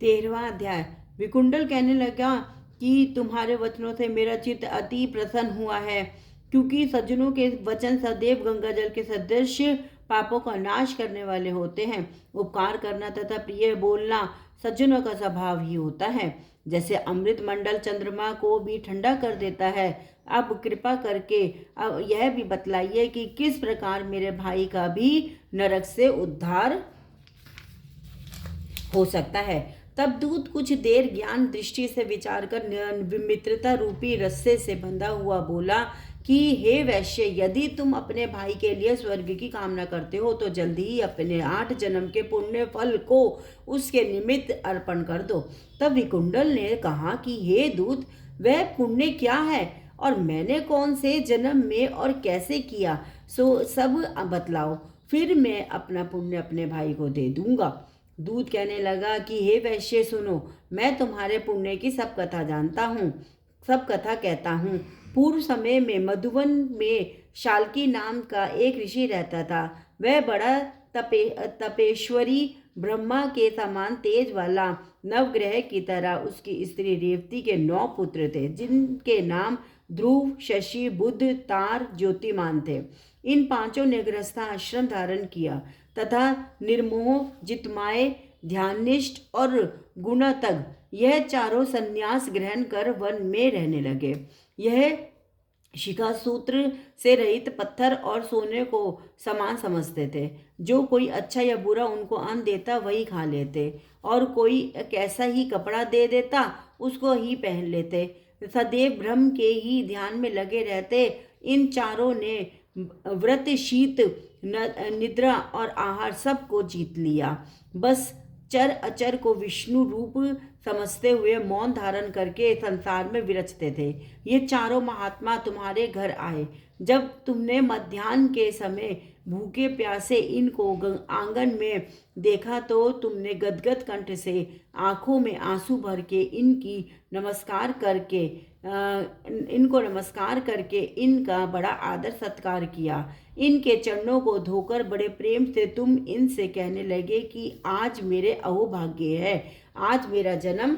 13वां अध्याय। विकुंडल कहने लगा कि तुम्हारे वचनों से मेरा चित्त अति प्रसन्न हुआ है, क्योंकि सज्जनों के वचन सदैव गंगाजल के सदृश पापों का नाश करने वाले होते हैं। उपकार करना तथा प्रिय बोलना सज्जनों का स्वभाव ही होता है, जैसे अमृत मंडल चंद्रमा को भी ठंडा कर देता है। अब कृपा करके अब यह भी बतलाइए कि किस प्रकार मेरे भाई का भी नरक से उद्धार हो सकता है। तब दूत कुछ देर ज्ञान दृष्टि से विचार कर मित्रता रूपी रस्से से बंधा हुआ बोला कि हे वैश्य, यदि तुम अपने भाई के लिए स्वर्ग की कामना करते हो तो जल्दी ही अपने 8 जन्म के पुण्य फल को उसके निमित्त अर्पण कर दो। तब विकुंडल ने कहा कि हे दूत, वह पुण्य क्या है और मैंने कौन से जन्म में और कैसे किया, सो सब बतलाओ, फिर मैं अपना पुण्य अपने भाई को दे दूंगा। दूत कहने लगा कि हे वैश्य सुनो, मैं तुम्हारे पुण्य की सब कथा जानता हूँ, सब कथा कहता हूँ। पूर्व समय में मधुवन में शाल्की नाम का एक ऋषि रहता था। वह बड़ा तपेश्वरी, ब्रह्मा के समान तेज वाला, नवग्रह की तरह उसकी स्त्री रेवती के 9 पुत्र थे, जिनके नाम ध्रुव, शशि, बुध, तार, ज्योतिमान थे। इन 5 ने गृहस्थाश्रम धारण किया तथा निर्मोह, जितमाय, ध्याननिष्ठ और गुणतग यह चारों संन्यास ग्रहण कर वन में रहने लगे। यह शिखा सूत्र से रहित पत्थर और सोने को समान समझते थे। जो कोई अच्छा या बुरा उनको अन्न देता वही खा लेते, और कोई कैसा ही कपड़ा दे देता उसको ही पहन लेते। सदैव ब्रह्म के ही ध्यान में लगे रहते। इन चारों ने व्रत, शीत, निद्रा और आहार सब को जीत लिया। बस चर अचर को विष्णु रूप समझते हुए मौन धारण करके संसार में विरचते थे। ये चारों महात्मा तुम्हारे घर आए। जब तुमने मध्याह्न के समय भूखे प्यासे इनको आंगन में देखा तो तुमने गदगद कंठ से आंखों में आंसू भर के इनको नमस्कार करके इनका बड़ा आदर सत्कार किया। इनके चरणों को धोकर बड़े प्रेम से तुम इनसे कहने लगे कि आज मेरे अहोभाग्य है, आज मेरा जन्म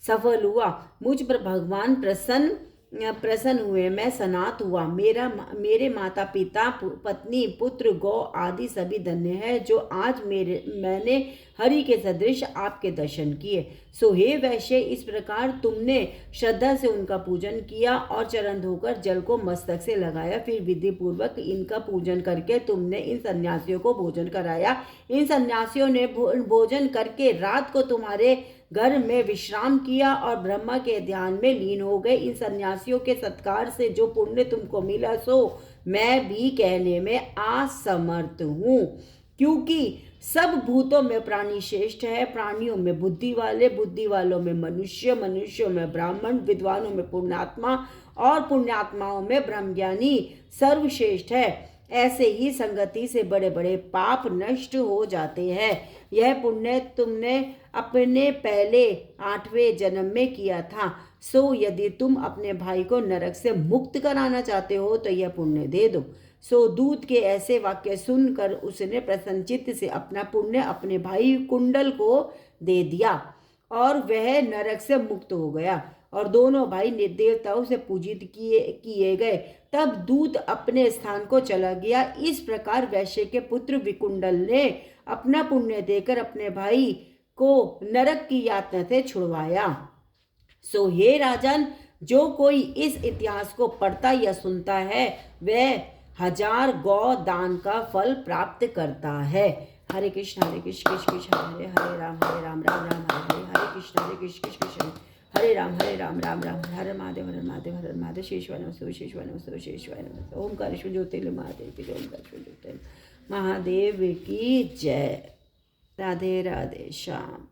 सफल हुआ, मुझ पर भगवान प्रसन्न हुए, मैं सनात हुआ, मेरे माता पिता, पत्नी, पुत्र, गौ आदि सभी धन्य है जो आज मैंने हरि के सदृश आपके दर्शन किए। सो हे वैश्य, इस प्रकार तुमने श्रद्धा से उनका पूजन किया और चरण धोकर जल को मस्तक से लगाया। फिर विधि पूर्वक इनका पूजन करके तुमने इन सन्यासियों को भोजन कराया। इन सन्यासियों ने भोजन करके रात को तुम्हारे घर में विश्राम किया और ब्रह्मा के ध्यान में लीन हो गए। इन सन्यासियों के सत्कार से जो पुण्य तुमको मिला सो मैं भी कहने में असमर्थ हूँ, क्योंकि सब भूतों में प्राणी श्रेष्ठ है। प्राणियों में बुद्धि वाले, बुद्धि वालों में मनुष्य, मनुष्यों में ब्राह्मण, विद्वानों में पुण्यात्मा और पुण्यात्माओं में ब्रह्मज्ञानी सर्वश्रेष्ठ है। ऐसे ही संगति से बड़े बड़े पाप नष्ट हो जाते हैं। यह पुण्य तुमने अपने पहले 8वें जन्म में किया था। सो यदि तुम अपने भाई को नरक से मुक्त कराना चाहते हो तो यह पुण्य दे दो। सो दूत के ऐसे वाक्य सुनकर उसने प्रसन्नचित्त से अपना पुण्य अपने भाई कुंडल को दे दिया और वह नरक से मुक्त हो गया और दोनों भाई देवताओं से पूजित किए गए। तब दूत अपने स्थान को चला गया। इस प्रकार वैश्य के पुत्र विकुंडल ने अपना पुण्य देकर अपने भाई को नरक की यातना से छुड़वाया। सो हे राजन, जो कोई इस इतिहास को पढ़ता या सुनता है वह 1000 गौ दान का फल प्राप्त करता है। हरे कृष्ण कृष्ण कृष्ण हरे हरे, राम राम राम हरे हरे कृष्ण कृष्ण कृष्ण हरे राम राम राम हरे महादेव हरे महादेव हरे महादेव। शेषवाय नमः शेषवाय नमः शेषवाय नमः। ओमकारेश्वर ज्योतिर्लिंग महादेव की जय। ओमकारेश्वर ज्योतिर्लिंग महादेव की जय। राधे राधे श्याम।